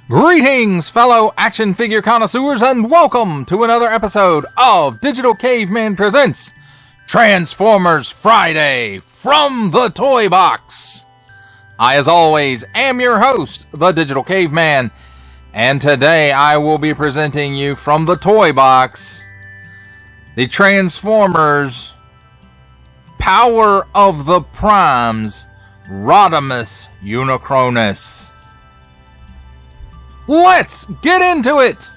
Greetings, fellow action figure connoisseurs, and welcome to another episode of Digital Caveman Presents Transformers Friday from the Toybox. I, as always, am your host, the Digital Caveman, and today I will be presenting you from the Toybox the Transformers Power of the Primes Rodimus Unicronus. Let's get into it!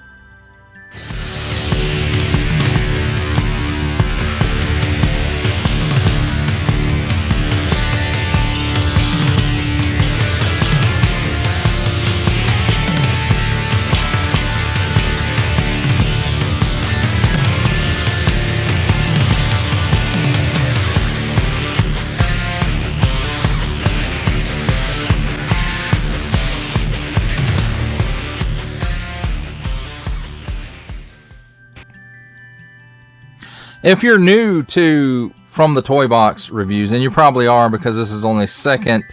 If you're new to From the Toybox reviews, and you probably are because this is only second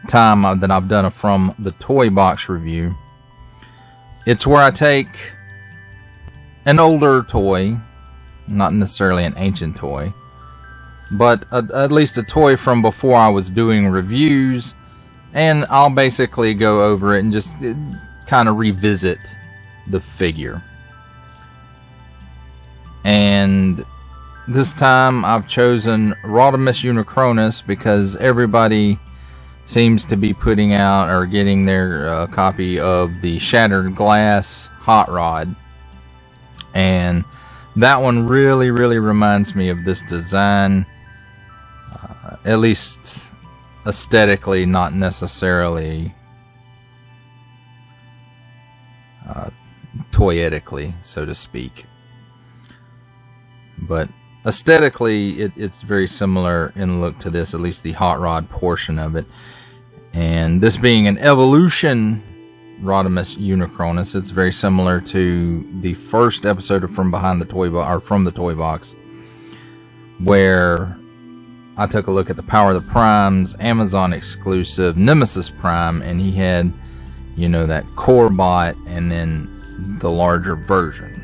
time that I've done a From the Toybox review, it's where I take an older toy, not necessarily an ancient toy, but at least a toy from before I was doing reviews, and I'll basically go over it and just kind of revisit the figure. And this time I've chosen Rodimus Unicronus because everybody seems to be putting out or getting their copy of the Shattered Glass Hot Rod. And that one really reminds me of this design, at least aesthetically, not necessarily toyetically, so to speak. But aesthetically, it's very similar in look to this, at least the hot rod portion of it. And this being an evolution Rodimus Unicronus, it's very similar to the first episode of From the Toybox, where I took a look at the Power of the Primes Amazon exclusive Nemesis Prime, and he had, that core bot and then the larger version.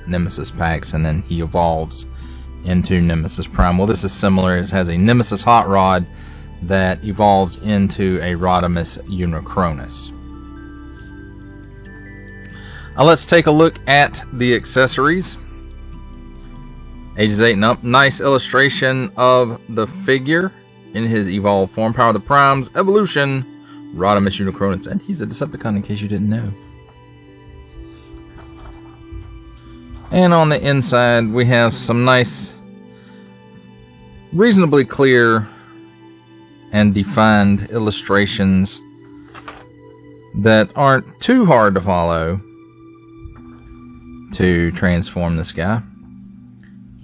Nemesis packs, and then he evolves into Nemesis Prime. Well, this is similar. It has a Nemesis Hot Rod that evolves into a Rodimus Unicronus. Let's take a look at the accessories. Ages 8 and up. Nice illustration of the figure in his evolved form. Power of the Primes, Evolution, Rodimus Unicronus. And he's a Decepticon, in case you didn't know. And on the inside, we have some nice, reasonably clear and defined illustrations that aren't too hard to follow to transform this guy.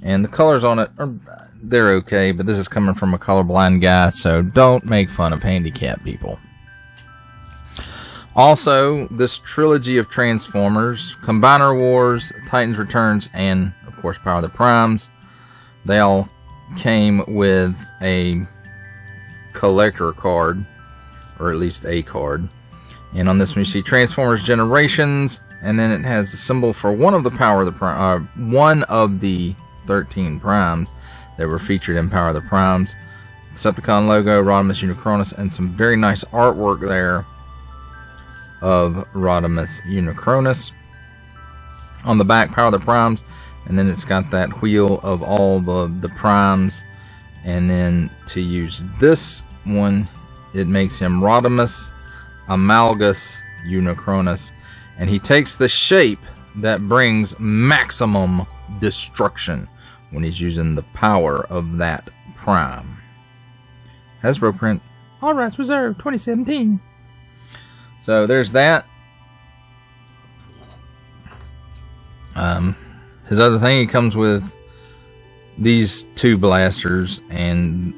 And the colors on it, they're okay, but this is coming from a colorblind guy, so don't make fun of handicapped people. Also, this trilogy of Transformers, Combiner Wars, Titans Returns, and, of course, Power of the Primes, they all came with a collector card, or at least a card. And on this one you see Transformers Generations, and then it has the symbol for one of the one of the 13 Primes that were featured in Power of the Primes. Decepticon logo, Rodimus Unicronus, and some very nice artwork there of Rodimus Unicronus. On the back, Power of the Primes, and then it's got that wheel of all the Primes. And then to use this one, it makes him Rodimus Amalgus Unicronus, and he takes the shape that brings maximum destruction when he's using the power of that Prime. Hasbro print, all rights reserved, 2017. So there's that. His other thing, he comes with these two blasters, and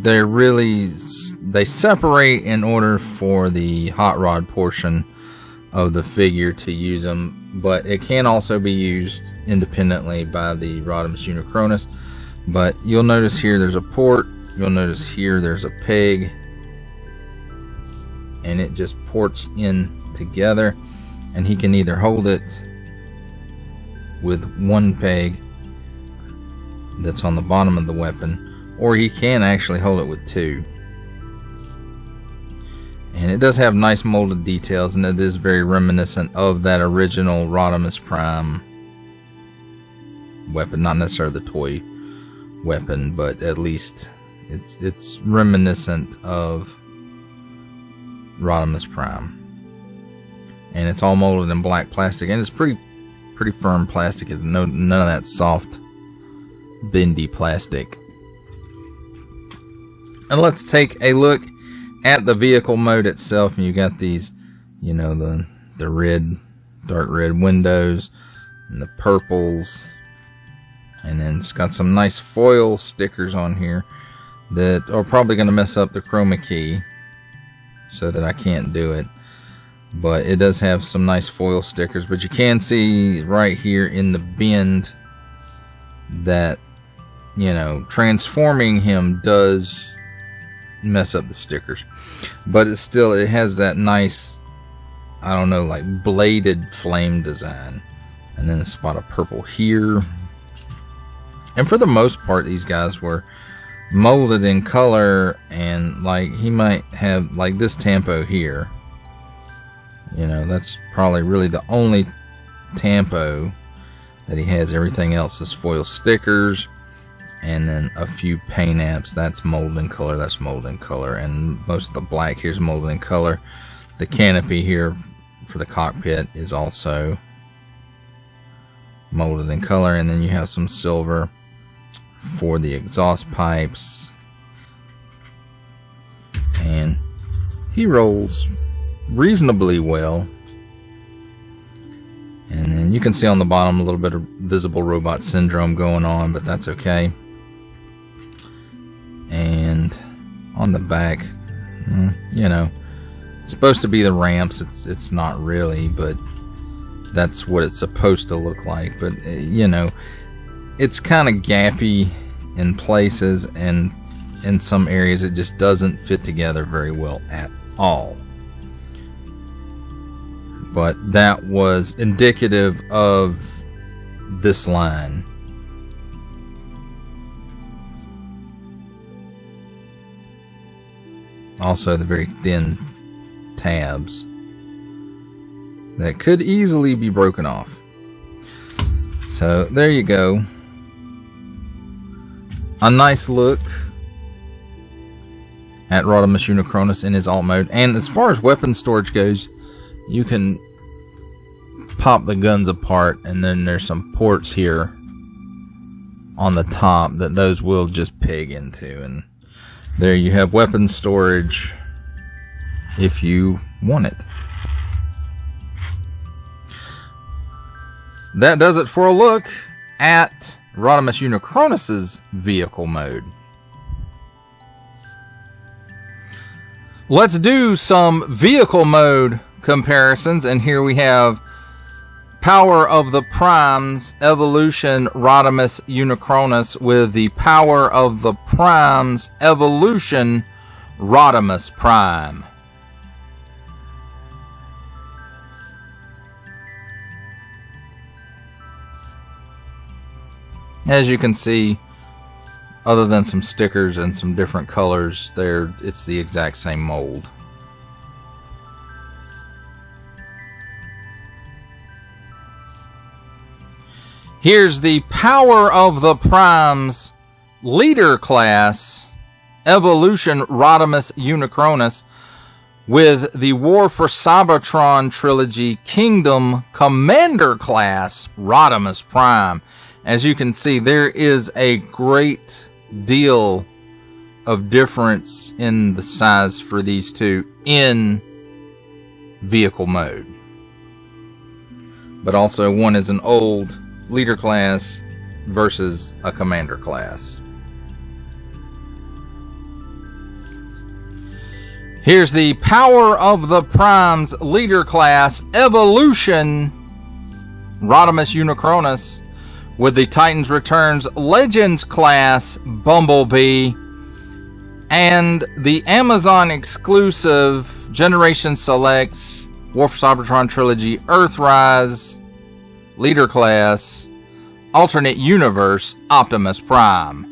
they separate in order for the hot rod portion of the figure to use them, but it can also be used independently by the Rodimus Unicronus. But you'll notice here there's a port, you'll notice here there's a peg, and it just ports in together, and he can either hold it with one peg that's on the bottom of the weapon, or he can actually hold it with two. And it does have nice molded details, and it is very reminiscent of that original Rodimus Prime weapon. Not necessarily the toy weapon, but at least it's reminiscent of Rodimus Prime. And it's all molded in black plastic, and it's pretty firm plastic. It's none of that soft, bendy plastic. And let's take a look at the vehicle mode itself. And you got these, you know, the red, dark red windows, and the purples, and then it's got some nice foil stickers on here that are probably going to mess up the chroma key, so that I can't do it. But it does have some nice foil stickers. But you can see right here in the bend that, you know, transforming him does mess up the stickers. But it has that nice, I don't know, like bladed flame design. And then a spot of purple here. And for the most part, these guys were molded in color, and like he might have like this tampo here. You know, that's probably really the only tampo that he has. Everything else is foil stickers, and then a few paint apps. That's molded in color, that's molded in color, and most of the black here's molded in color. The canopy here for the cockpit is also molded in color, and then you have some silver for the exhaust pipes. And he rolls reasonably well. And then you can see on the bottom a little bit of visible robot syndrome going on, but that's okay. And on the back, you know, it's supposed to be the ramps. It's not really, but that's what it's supposed to look like. But you know, it's kind of gappy in places, and in some areas it just doesn't fit together very well at all. But that was indicative of this line. Also the very thin tabs that could easily be broken off. So there you go. A nice look at Rodimus Unicronus in his alt mode. And as far as weapon storage goes, you can pop the guns apart, and then there's some ports here on the top that those will just peg into, and there you have weapon storage if you want it. That does it for a look at Rodimus Unicronus's vehicle mode. Let's do some vehicle mode comparisons, and here we have Power of the Primes Evolution Rodimus Unicronus with the Power of the Primes Evolution Rodimus Prime. As you can see, other than some stickers and some different colors, it's the exact same mold. Here's the Power of the Primes Leader Class Evolution Rodimus Unicronus with the War for Cybertron Trilogy Kingdom Commander Class Rodimus Prime. As you can see, there is a great deal of difference in the size for these two in vehicle mode. But also, one is an old leader class versus a commander class. Here's the Power of the Primes Leader Class Evolution Rodimus Unicronus with the Titans Returns Legends Class Bumblebee And the Amazon exclusive Generation Selects War for Cybertron Trilogy Earthrise Leader Class Alternate Universe Optimus Prime.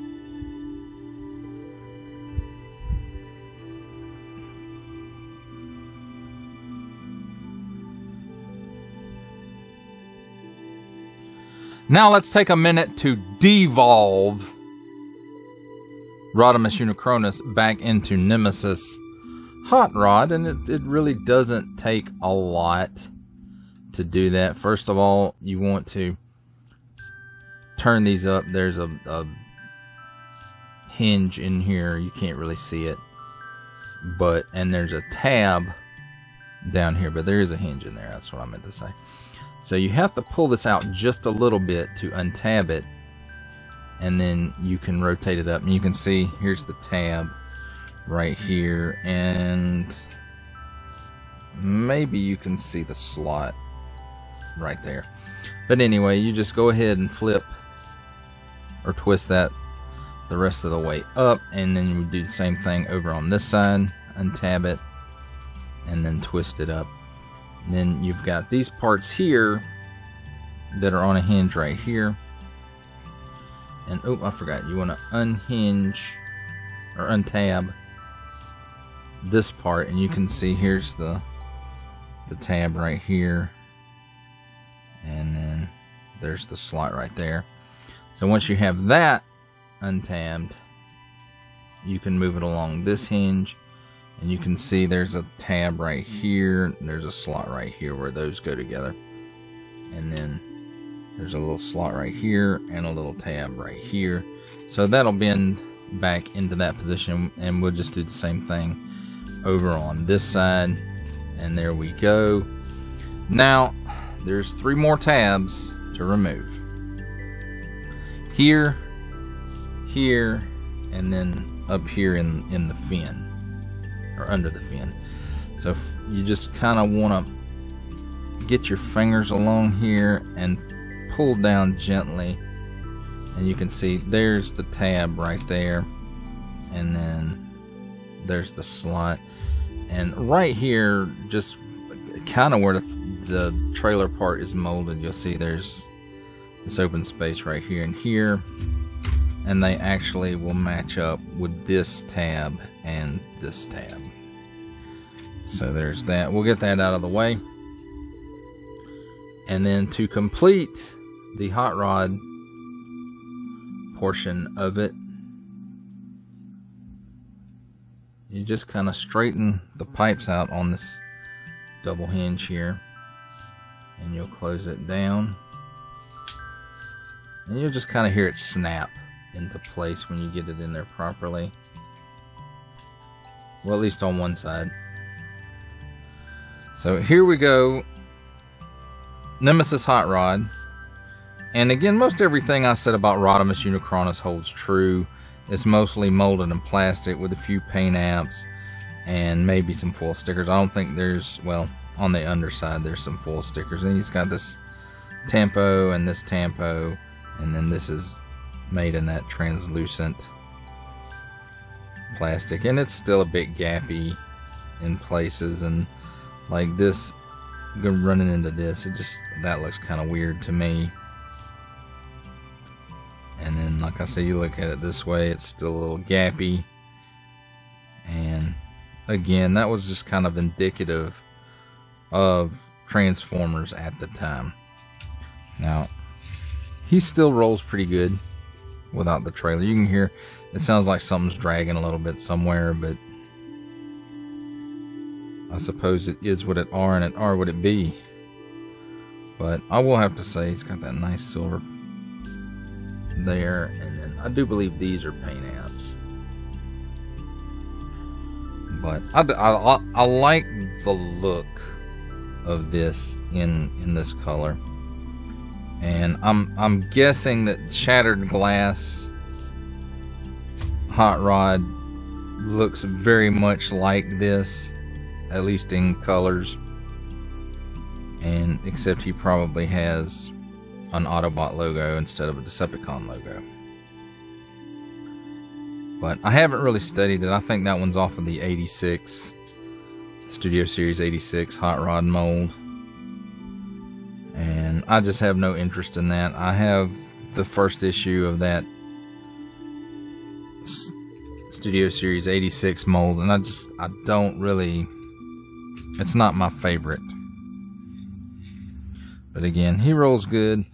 Now let's take a minute to devolve Rodimus Unicronus back into Nemesis Hot Rod, and it really doesn't take a lot to do that. First of all, you want to turn these up. There's a hinge in here. You can't really see it, and there's a tab down here, but there is a hinge in there. That's what I meant to say. So you have to pull this out just a little bit to untab it, and then you can rotate it up. And you can see here's the tab right here, and maybe you can see the slot right there. But anyway, you just go ahead and flip or twist that the rest of the way up, and then you do the same thing over on this side. Untab it and then twist it up. And then you've got these parts here that are on a hinge right here. And oh, I forgot, you want to unhinge or untab this part, and you can see here's the tab right here, and then there's the slot right there. So once you have that untabbed, you can move it along this hinge, and you can see there's a tab right here, there's a slot right here where those go together, and then there's a little slot right here and a little tab right here. So that'll bend back into that position, and we'll just do the same thing over on this side, and there we go. Now there's 3 more tabs to remove. Here, here, and then up here in the fin, or under the fin. So you just kind of want to get your fingers along here and pull down gently, and you can see there's the tab right there, and then there's the slot, and right here, just kind of where the trailer part is molded, you'll see there's this open space right here and here, and they actually will match up with this tab and this tab. So there's that. We'll get that out of the way, and then to complete the hot rod portion of it, you just kind of straighten the pipes out on this double hinge here, and you'll close it down, and you'll just kind of hear it snap into place when you get it in there properly. Well, at least on one side. So here we go, Nemesis Hot Rod. And again, most everything I said about Rodimus Unicronus holds true. It's mostly molded in plastic with a few paint apps and maybe some foil stickers. I don't think there's, well, on the underside there's some foil stickers. And he's got this tampo and this tampo, and then this is made in that translucent plastic. And it's still a bit gappy in places, and like this, running into this, it just, that looks kind of weird to me. And then, like I say, you look at it this way, it's still a little gappy. And again, that was just kind of indicative of Transformers at the time. Now, he still rolls pretty good without the trailer. You can hear, it sounds like something's dragging a little bit somewhere, but I suppose it is what it are, and it are what it be. But I will have to say, he's got that nice silver there, and then I do believe these are paint apps. But I like the look of this in this color, and I'm guessing that Shattered Glass Hot Rod looks very much like this, at least in colors, and except he probably has an Autobot logo instead of a Decepticon logo. but I haven't really studied it. I think that one's off of the 86 Studio Series 86 hot rod mold, and I just have no interest in that. I have the first issue of that Studio Series 86 mold, and I don't really, it's not my favorite. But again, he rolls good,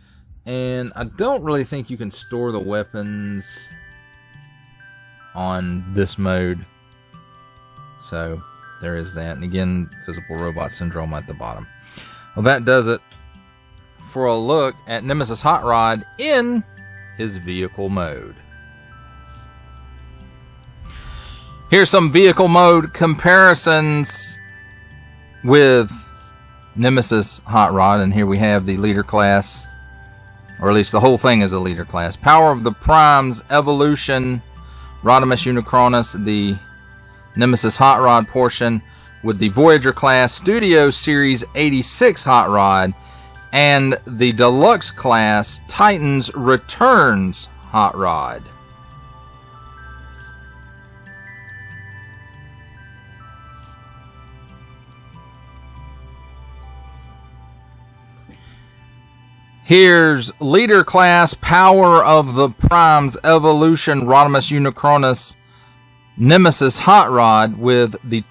and I don't really think you can store the weapons on this mode. So there is that. And again, Physical Robot Syndrome at the bottom. Well, that does it for a look at Nemesis Hot Rod in his vehicle mode. Here's some vehicle mode comparisons with Nemesis Hot Rod, and here we have the leader class, or at least the whole thing is a leader class. Power of the Primes, Evolution, Rodimus Unicronus, the Nemesis Hot Rod portion with the Voyager class, Studio Series 86 Hot Rod, and the Deluxe class, Titans Returns Hot Rod. Here's Leader Class, Power of the Primes, Evolution, Rodimus Unicronus, Nemesis Hot Rod with the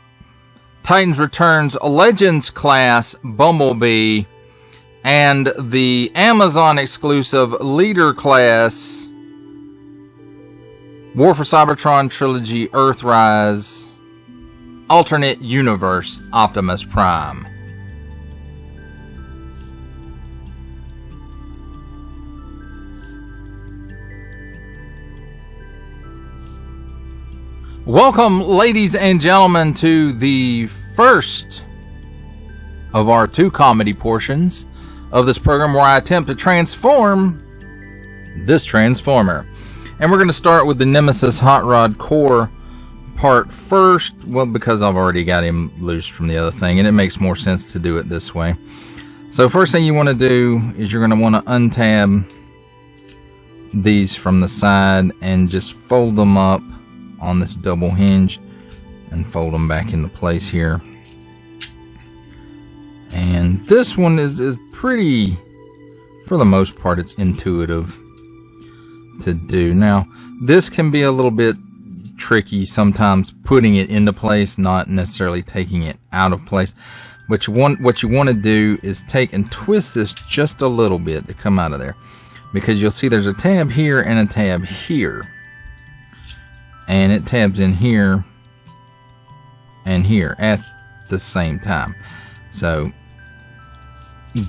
Titans Returns Legends Class, Bumblebee, and the Amazon exclusive Leader Class, War for Cybertron Trilogy, Earthrise, Alternate Universe, Optimus Prime. Welcome, ladies and gentlemen, to the first of our two comedy portions of this program, where I attempt to transform this Transformer. And we're going to start with the Nemesis Hot Rod Core part first. Well, because I've already got him loose from the other thing, and it makes more sense to do it this way. So first thing you want to do is you're going to want to untab these from the side and just fold them up on this double hinge and fold them back into place here. And this one is pretty, for the most part, it's intuitive to do. Now, this can be a little bit tricky sometimes, putting it into place, not necessarily taking it out of place. But what you want to do is take and twist this just a little bit to come out of there, because you'll see there's a tab here and a tab here. And it tabs in here and here at the same time. So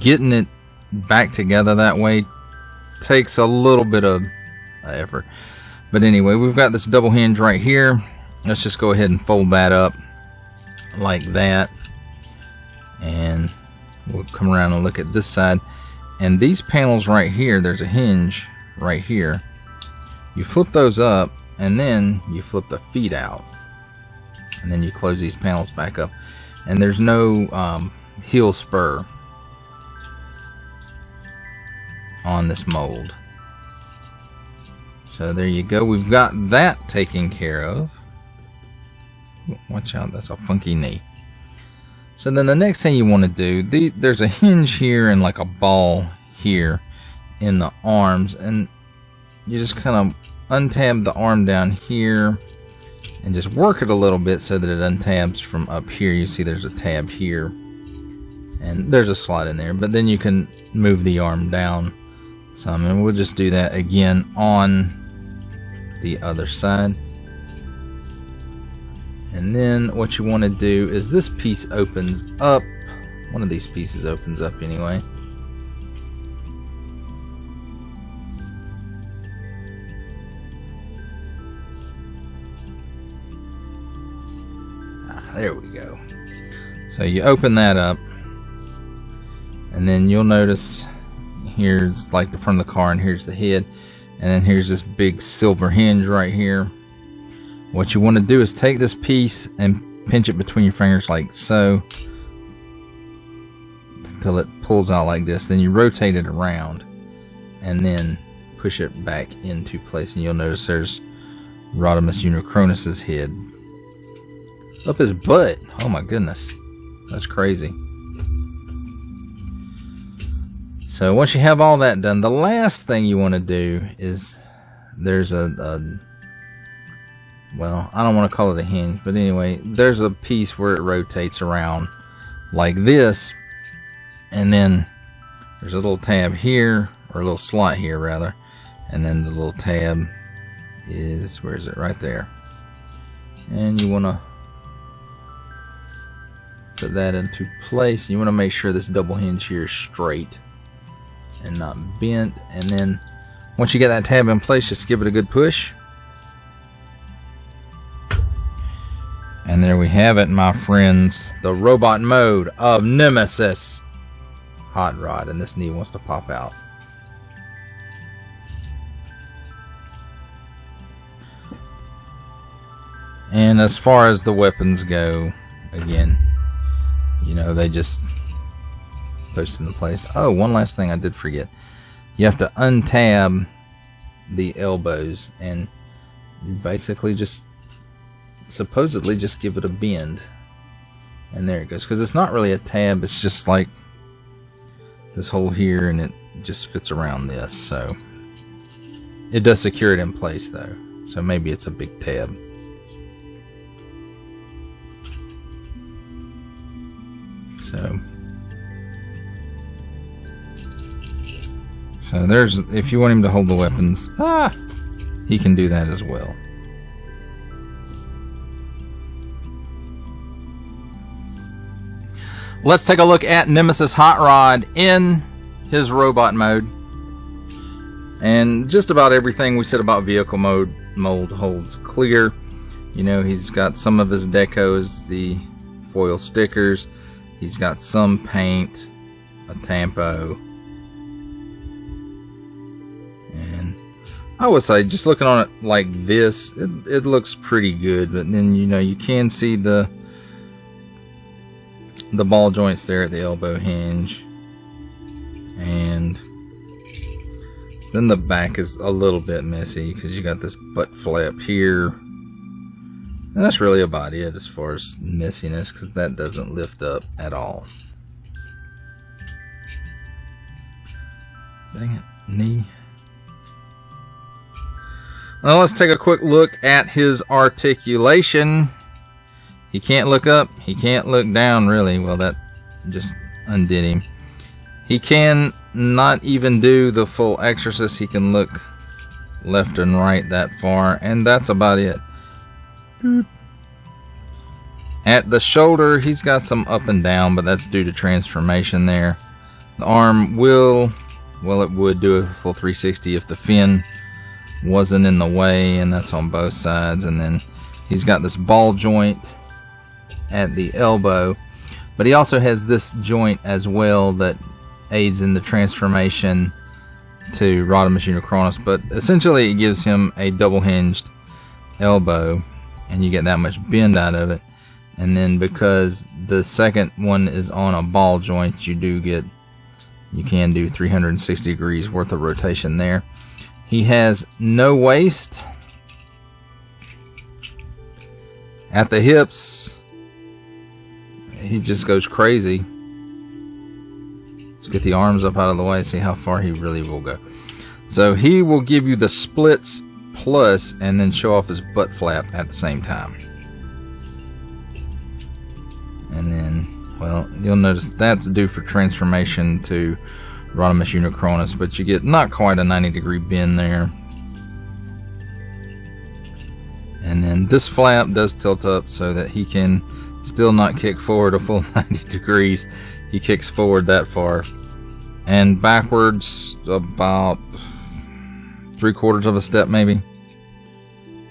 getting it back together that way takes a little bit of effort. But anyway, we've got this double hinge right here. Let's just go ahead and fold that up like that. And we'll come around and look at this side. And these panels right here, there's a hinge right here. You flip those up, and then you flip the feet out, and then you close these panels back up, and there's no heel spur on this mold. So there you go, we've got that taken care of. Watch out, that's a funky knee. So then the next thing you want to do, there's a hinge here and like a ball here in the arms, and you just kind of untab the arm down here and just work it a little bit so that it untabs from up here. You see there's a tab here and there's a slot in there, but then you can move the arm down some, and we'll just do that again on the other side. And then what you want to do is this piece opens up. One of these pieces opens up anyway. There we go. So you open that up, and then you'll notice here's like the front of the car, and here's the head, and then here's this big silver hinge right here. What you want to do is take this piece and pinch it between your fingers like so until it pulls out like this. Then you rotate it around and then push it back into place, and you'll notice there's Rodimus Unicronus's head. Up his butt. Oh my goodness. That's crazy. So once you have all that done, the last thing you want to do is there's well, I don't want to call it a hinge, but anyway, there's a piece where it rotates around like this, and then there's a little tab here, or a little slot here rather, and then the little tab is, where is it? Right there. And you want to put that into place. You want to make sure this double hinge here is straight and not bent, and then once you get that tab in place, just give it a good push. And there we have it, my friends, the robot mode of Nemesis Hot Rod, and this knee wants to pop out. And as far as the weapons go, again, you know, they just post into place. Oh, one last thing I did forget. You have to untab the elbows, and you basically just supposedly just give it a bend, and there it goes, because it's not really a tab, it's just like this hole here, and it just fits around this. So it does secure it in place though, so maybe it's a big tab. So there's, if you want him to hold the weapons, he can do that as well. Let's take a look at Nemesis Hot Rod in his robot mode. And just about everything we said about vehicle mold holds clear. You know, he's got some of his decos, the foil stickers. He's got some paint, a tampo. And I would say, just looking on it like this, it looks pretty good. But then, you know, you can see the ball joints there at the elbow hinge, and then the back is a little bit messy because you got this butt flap here, and that's really about it as far as messiness, because that doesn't lift up at all. Dang it, knee. Now let's take a quick look at his articulation. He can't look up, he can't look down really. Well, that just undid him. He can not even do the full exorcist. He can look left and right that far, and that's about it. At the shoulder, he's got some up and down, but that's due to transformation there. The arm will, well, it would do a full 360 if the fin wasn't in the way, and that's on both sides. And then he's got this ball joint at the elbow, but he also has this joint as well that aids in the transformation to Rodimus Unicronus, but essentially it gives him a double hinged elbow, and you get that much bend out of it. And then because the second one is on a ball joint, you can do 360 degrees worth of rotation there. He has no waist at the hips. He just goes crazy. Let's get the arms up out of the way, see how far he really will go. So he will give you the splits plus, and then show off his butt flap at the same time. And then, well, you'll notice that's due for transformation to Rodimus Unicronus, but you get not quite a 90-degree bend there. And then this flap does tilt up so that he can still not kick forward a full 90 degrees. He kicks forward that far, and backwards about 3/4 of a step maybe.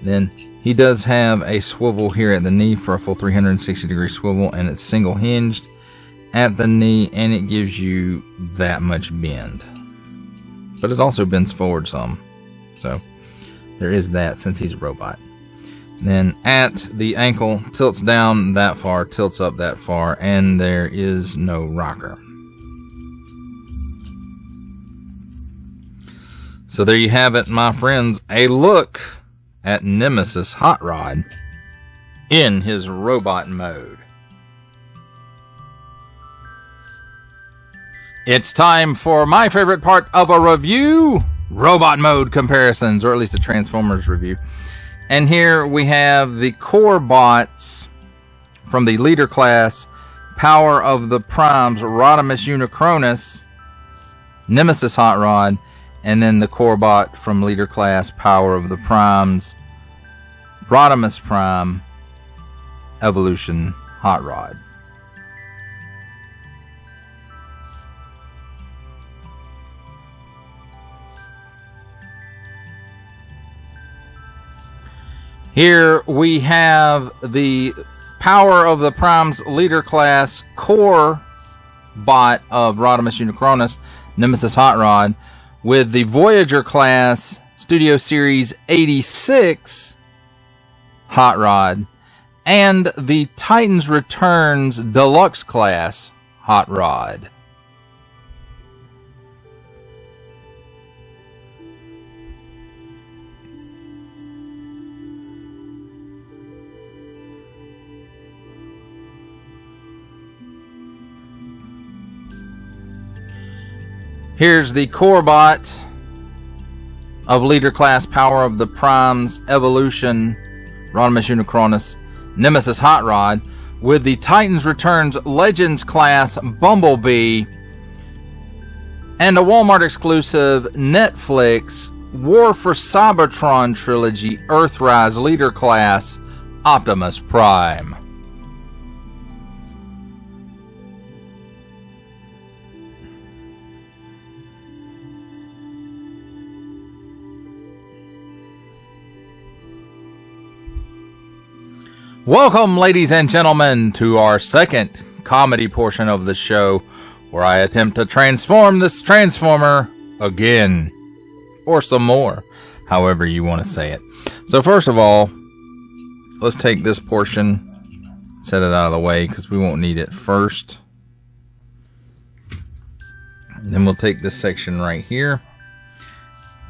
Then he does have a swivel here at the knee for a full 360 degree swivel, and it's single hinged at the knee, and it gives you that much bend, but it also bends forward some, so there is that since he's a robot. Then at the ankle, tilts down that far, tilts up that far, and there is no rocker. So there you have it, my friends, a look at Nemesis Hot Rod in his robot mode. It's time for my favorite part of a review, robot mode comparisons, or at least a Transformers review. And here we have the core bots from the leader class, Power of the Primes, Rodimus Unicronus, Nemesis Hot Rod, and then the core bot from leader class, Power of the Primes, Rodimus Prime, Evolution Hot Rod. Here we have the Power of the Prime's leader class core bot of Rodimus Unicronus, Nemesis Hot Rod, with the Voyager class Studio Series 86 Hot Rod, and the Titans Returns Deluxe class Hot Rod. Here's the core bot of leader class Power of the Primes Evolution Rodimus Unicronus Nemesis Hot Rod with the Titans Returns Legends class Bumblebee and a Walmart exclusive Netflix War for Cybertron trilogy Earthrise leader class Optimus Prime. Welcome, ladies and gentlemen, to our second comedy portion of the show, where I attempt to transform this Transformer again. Or some more, however you want to say it. So first of all, let's take this portion, set it out of the way, because we won't need it first. And then we'll take this section right here.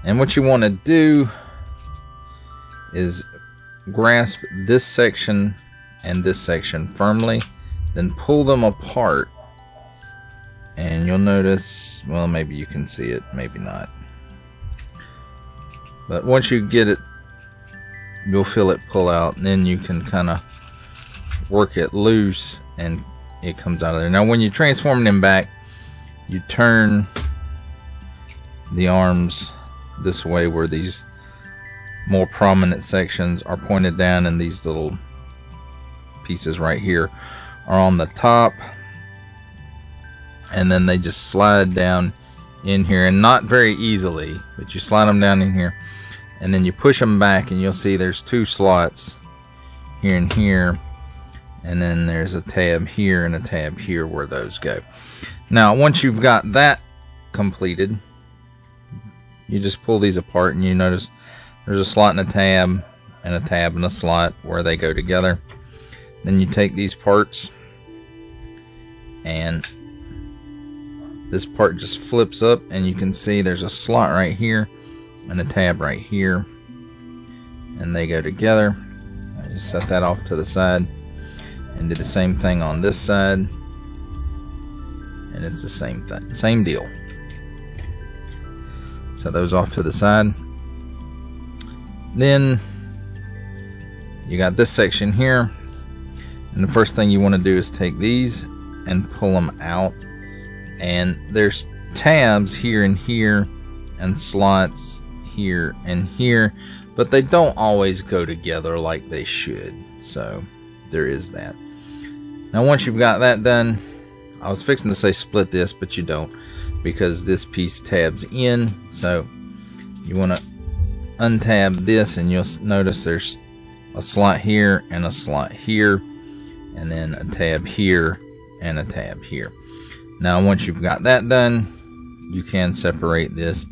And what you want to do is grasp this section and this section firmly, then pull them apart, and you'll notice, well, maybe you can see it, maybe not, but once you get it, you'll feel it pull out, and then you can kind of work it loose and it comes out of there. Now when you transform them back, you turn the arms this way where these more prominent sections are pointed down, and these little pieces right here are on the top, and then they just slide down in here, and not very easily, but you slide them down in here, and then you push them back, and you'll see there's two slots here and here, and then there's a tab here and a tab here where those go. Now once you've got that completed, you just pull these apart, and you notice there's a slot and a tab, and a tab and a slot where they go together. Then you take these parts, and this part just flips up, and you can see there's a slot right here and a tab right here, and they go together. You set that off to the side, and do the same thing on this side, and it's the same thing, same deal. Set those off to the side. Then you got this section here, and the first thing you want to do is take these and pull them out, and there's tabs here and here and slots here and here, but they don't always go together like they should, so there is that. Now once you've got that done, I was fixing to say split this, but you don't, because this piece tabs in, so you want to untab this, and you'll notice there's a slot here and a slot here, and then a tab here and a tab here. Now once you've got that done, you can separate this,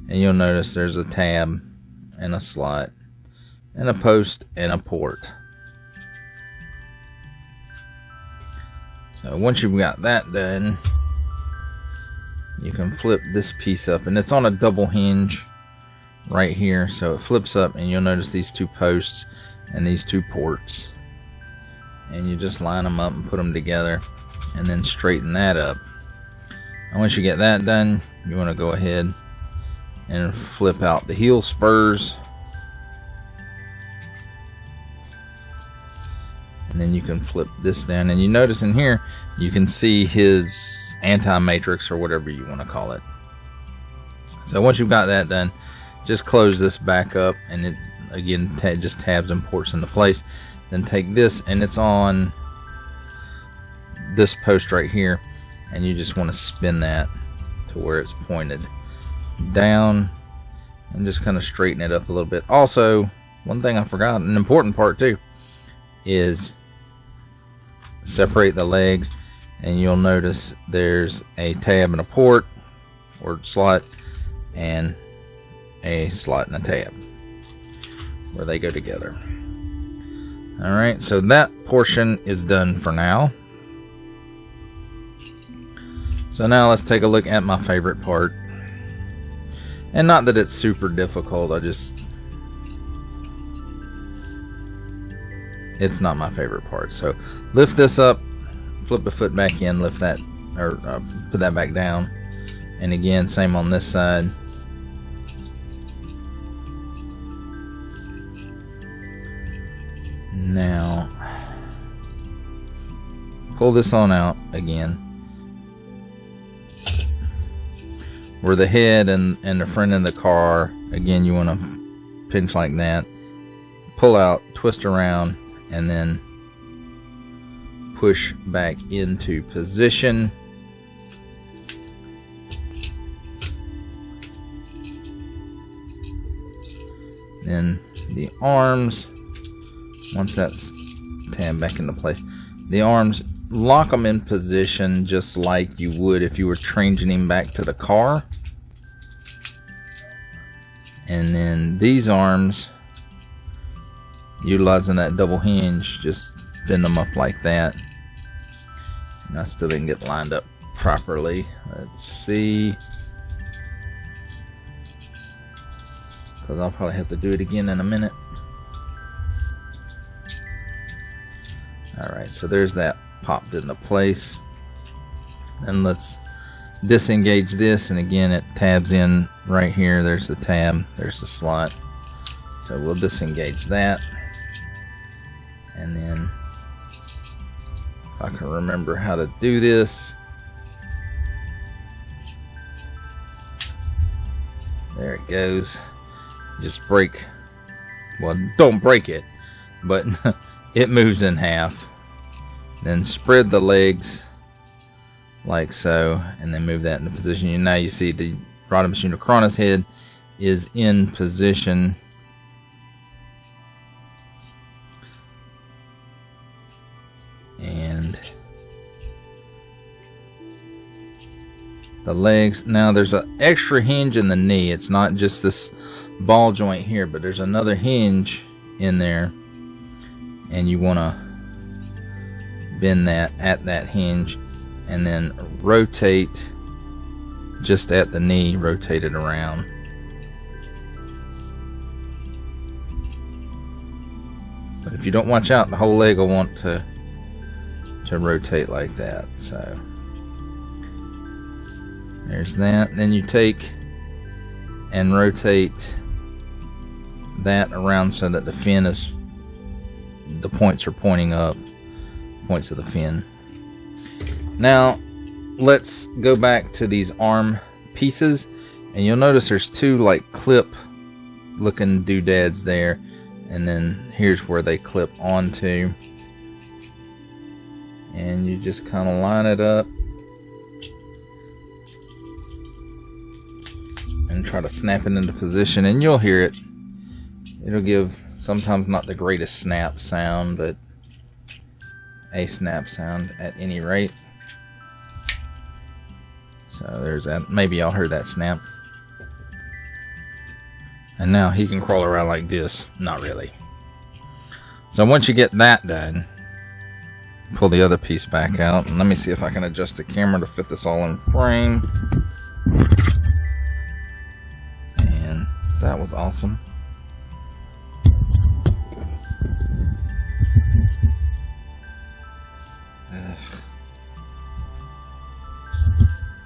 and you'll notice there's a tab and a slot and a post and a port. So once you've got that done, you can flip this piece up, and it's on a double hinge, right here, so it flips up, and you'll notice these two posts and these two ports, and you just line them up and put them together and then straighten that up. And once you get that done, you want to go ahead and flip out the heel spurs, and then you can flip this down, and you notice in here you can see his anti-matrix, or whatever you want to call it. So once you've got that done, just close this back up, and it again just tabs and ports into place. Then take this, and it's on this post right here, and you just want to spin that to where it's pointed down, and just kind of straighten it up a little bit. Also, one thing I forgot, an important part too, is separate the legs, and you'll notice there's a tab and a port or slot, and a slot and a tab where they go together. Alright, so that portion is done for now. So now let's take a look at my favorite part. And not that it's super difficult, it's not my favorite part. So lift this up, flip the foot back in, lift that, or put that back down. And again, same on this side. Now, pull this on out again, where the head and the front end of the car, again, you want to pinch like that, pull out, twist around, and then push back into position. Then the arms, once that's tabbed back into place, the arms, lock them in position just like you would if you were changing him back to the car. And then these arms, utilizing that double hinge, just bend them up like that. And I still didn't get lined up properly. Let's see, because I'll probably have to do it again in a minute. Alright, so there's that popped into place. Then let's disengage this, and again it tabs in right here. There's the tab, there's the slot. So we'll disengage that. And then, if I can remember how to do this, there it goes. Just break, well, don't break it, but it moves in half. Then spread the legs like so, and then move that into position. And now you see the Rodimus Unicronus head is in position. And the legs, now there's an extra hinge in the knee. It's not just this ball joint here, but there's another hinge in there, and you want to bend that at that hinge, and then rotate just at the knee, rotate it around. But if you don't watch out, the whole leg will want to rotate like that. So there's that. Then you take and rotate that around so that the fin is, the points are pointing up, points of the fin. Now let's go back to these arm pieces, and you'll notice there's two like clip looking doodads there, and then here's where they clip onto, and you just kind of line it up and try to snap it into position, and you'll hear it. It'll give sometimes not the greatest snap sound, but a snap sound at any rate. So there's that. Maybe y'all heard that snap. And now he can crawl around like this. Not really. So once you get that done, pull the other piece back out, and let me see if I can adjust the camera to fit this all in frame. And that was awesome.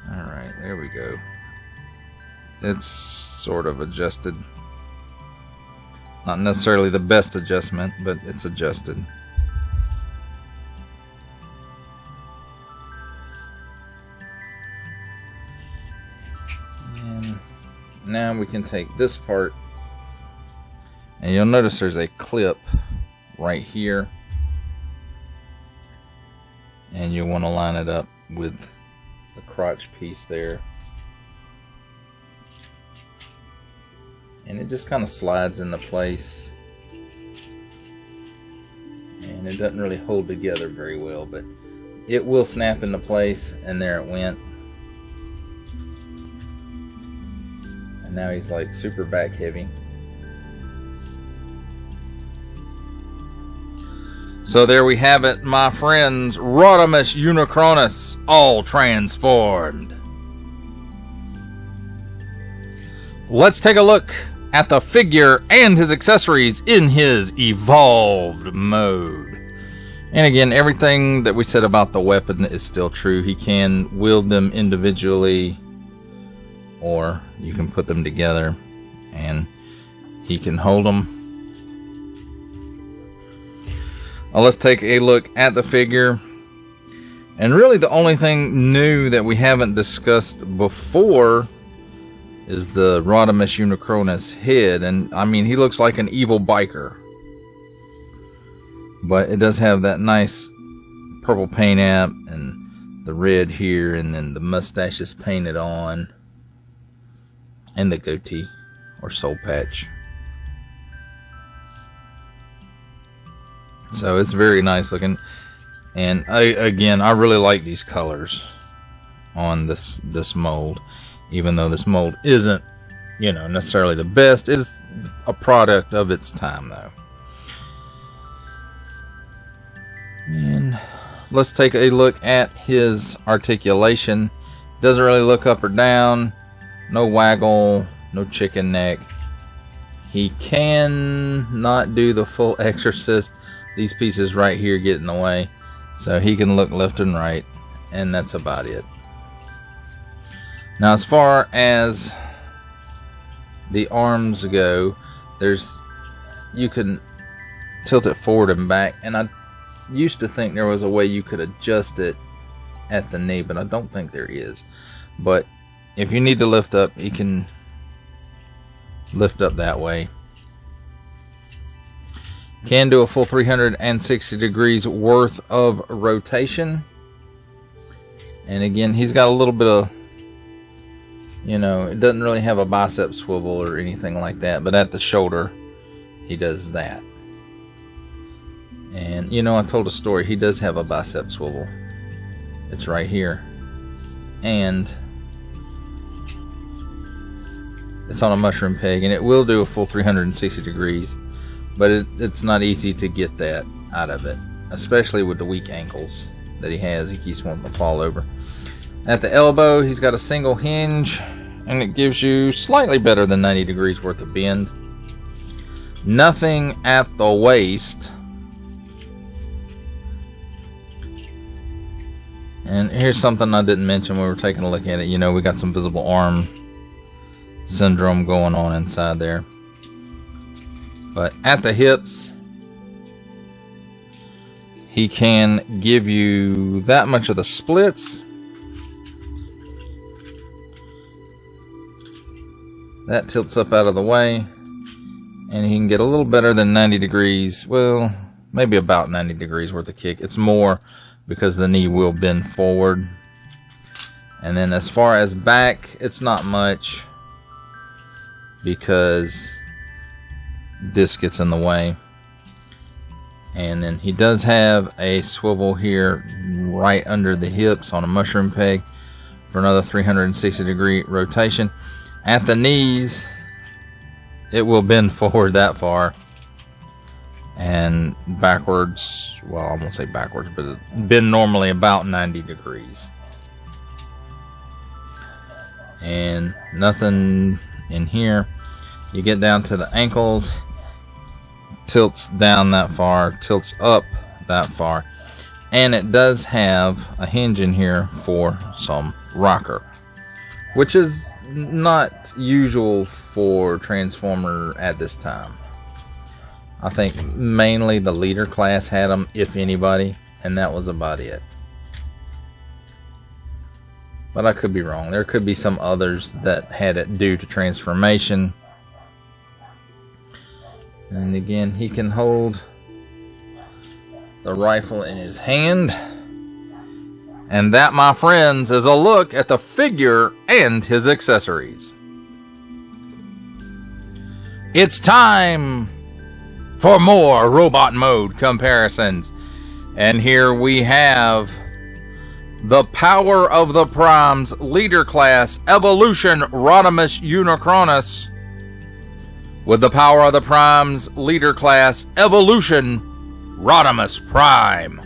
Alright, there we go. It's sort of adjusted. Not necessarily the best adjustment, but it's adjusted. And now we can take this part, and you'll notice there's a clip right here, and you want to line it up with the crotch piece there, and it just kind of slides into place, and it doesn't really hold together very well, but it will snap into place, and there it went. And now he's like super back heavy. So there we have it, my friends. Rodimus Unicronus, all transformed. Let's take a look at the figure and his accessories in his evolved mode. And again, everything that we said about the weapon is still true. He can wield them individually, or you can put them together and he can hold them. Let's take a look at the figure. And really the only thing new that we haven't discussed before is the Rodimus Unicronus head. And I mean, he looks like an evil biker, but it does have that nice purple paint app and the red here, and then the mustache is painted on, and the goatee or soul patch. So it's very nice looking, and again, I really like these colors on this mold. Even though this mold isn't, you know, necessarily the best, it is a product of its time, though. And let's take a look at his articulation. Doesn't really look up or down, no waggle, no chicken neck. He can not do the full exorcist. These pieces right here get in the way, so he can look left and right, and that's about it. Now, as far as the arms go, you can tilt it forward and back, and I used to think there was a way you could adjust it at the knee, but I don't think there is. But if you need to lift up, you can lift up that way. Can do a full 360 degrees worth of rotation. And again, he's got a little bit of, you know, it doesn't really have a bicep swivel or anything like that, but at the shoulder, he does that. And, you know, I told a story, he does have a bicep swivel. It's right here. And it's on a mushroom peg, and it will do a full 360 degrees. But it's not easy to get that out of it, especially with the weak ankles that he has. He keeps wanting to fall over. At the elbow, he's got a single hinge, and it gives you slightly better than 90 degrees worth of bend. Nothing at the waist. And here's something I didn't mention when we were taking a look at it. You know, we got some visible arm syndrome going on inside there. But at the hips, he can give you that much of the splits. That tilts up out of the way, and he can get a little better than 90 degrees. Well, maybe about 90 degrees worth of kick. It's more because the knee will bend forward. And then as far as back, it's not much because this gets in the way. And then he does have a swivel here right under the hips on a mushroom peg for another 360 degree rotation. At the knees, it will bend forward that far, and backwards, well, I won't say backwards, but it bend normally about 90 degrees. And nothing in here. You get down to the ankles, tilts down that far, tilts up that far, and it does have a hinge in here for some rocker, which is not usual for Transformer at this time. I think mainly the leader class had them, if anybody, and that was about it. But I could be wrong. There could be some others that had it due to transformation. And again, he can hold the rifle in his hand. And that, my friends, is a look at the figure and his accessories. It's time for more robot mode comparisons. And here we have the Power of the Primes Leader Class Evolution Rodimus Unicronus with the Power of the Primes Leader Class Evolution Rodimus Prime.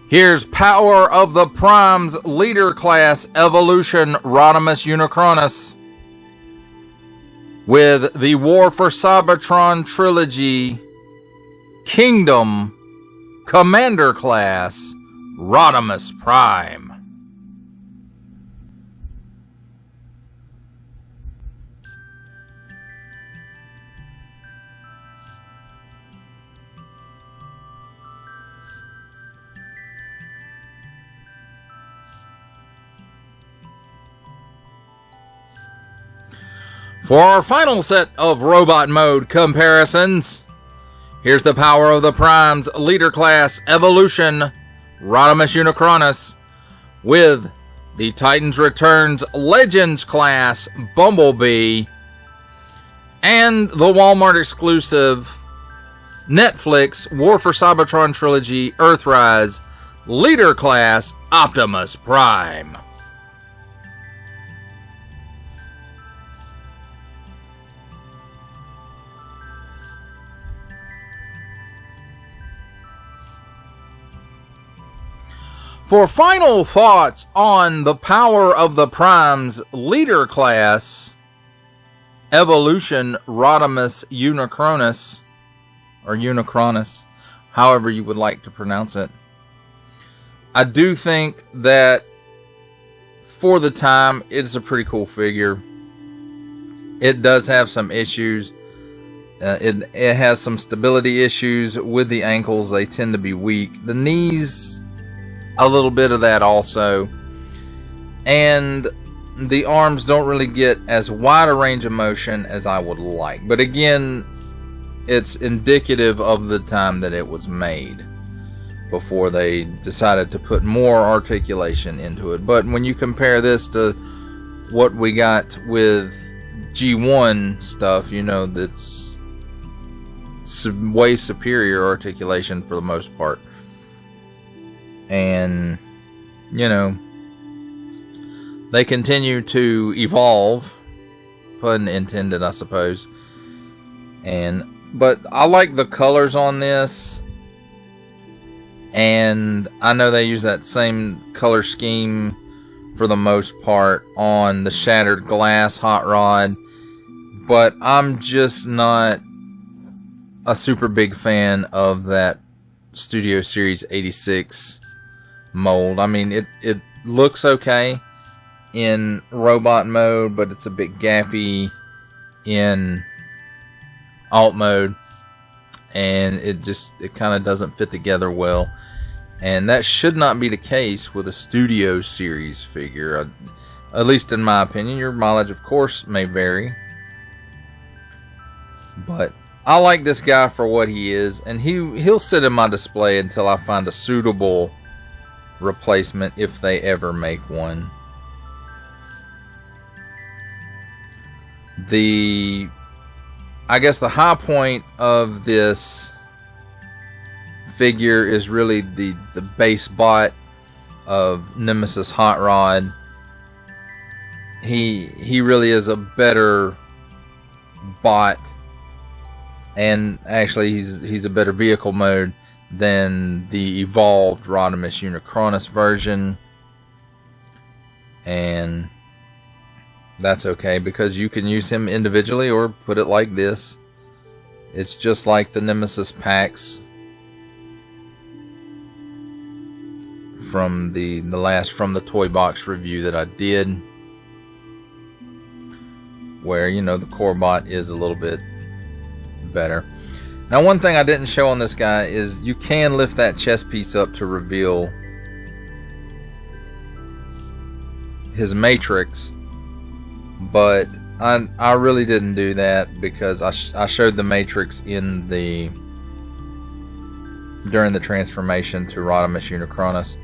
Here's Power of the Primes Leader Class Evolution Rodimus Unicronus with the War for Cybertron Trilogy Kingdom Commander Class Rodimus Prime. For our final set of robot mode comparisons, here's the Power of the Primes Leader Class Evolution Rodimus Unicronus with the Titans Returns Legends Class Bumblebee and the Walmart exclusive Netflix War for Cybertron Trilogy Earthrise Leader Class Optimus Prime. For final thoughts on the Power of the Primes Leader Class Evolution Rodimus Unicronus, or Unicronus, however you would like to pronounce it, I do think that for the time it's a pretty cool figure. It does have some issues. It has some stability issues with the ankles. They tend to be weak. The knees, a little bit of that also, and the arms don't really get as wide a range of motion as I would like, but again, it's indicative of the time that it was made before they decided to put more articulation into it. But when you compare this to what we got with G1 stuff, you know, that's way superior articulation for the most part. And, you know, they continue to evolve, pun intended, I suppose. But I like the colors on this, and I know they use that same color scheme for the most part on the Shattered Glass Hot Rod, but I'm just not a super big fan of that Studio Series 86 mold. I mean, it looks okay in robot mode, but it's a bit gappy in alt mode, and it kind of doesn't fit together well, and that should not be the case with a Studio Series figure, at least in my opinion. Your mileage, of course, may vary, but I like this guy for what he is, and he'll sit in my display until I find a suitable replacement, if they ever make one. I guess the high point of this figure is really the base bot of Nemesis Hot Rod. he really is a better bot, and actually he's a better vehicle mode than the evolved Rodimus Unicronus version. And that's okay, because you can use him individually or put it like this. It's just like the Nemesis packs from the Toybox review that I did, where, you know, the core bot is a little bit better. Now, one thing I didn't show on this guy is you can lift that chest piece up to reveal his matrix, but I really didn't do that because I showed the matrix in during the transformation to Rodimus Unicronus,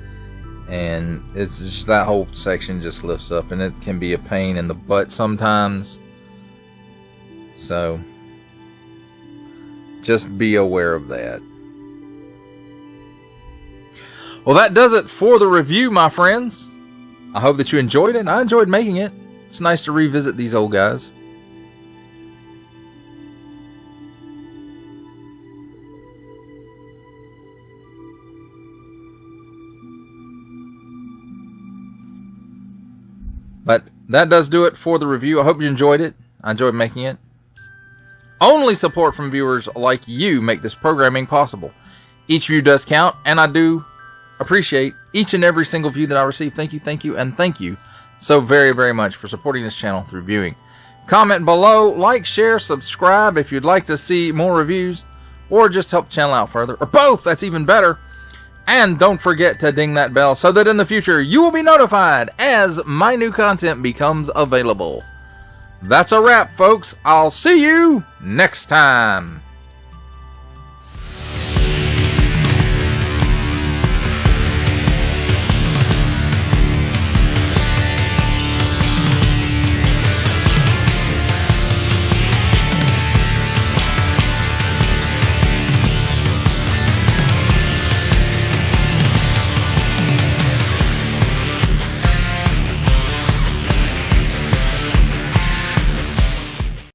and it's just that whole section just lifts up, and it can be a pain in the butt sometimes. So just be aware of that. Well, that does it for the review, my friends. I hope that you enjoyed it. I enjoyed making it. It's nice to revisit these old guys. But that does do it for the review. I hope you enjoyed it. I enjoyed making it. Only support from viewers like you make this programming possible. Each view does count, and I do appreciate each and every single view that I receive. Thank you, and thank you so very, very much for supporting this channel through viewing. Comment below, like, share, subscribe if you'd like to see more reviews, or just help the channel out further, or both. That's even better. And don't forget to ding that bell so that in the future you will be notified as my new content becomes available. That's a wrap, folks. I'll see you next time.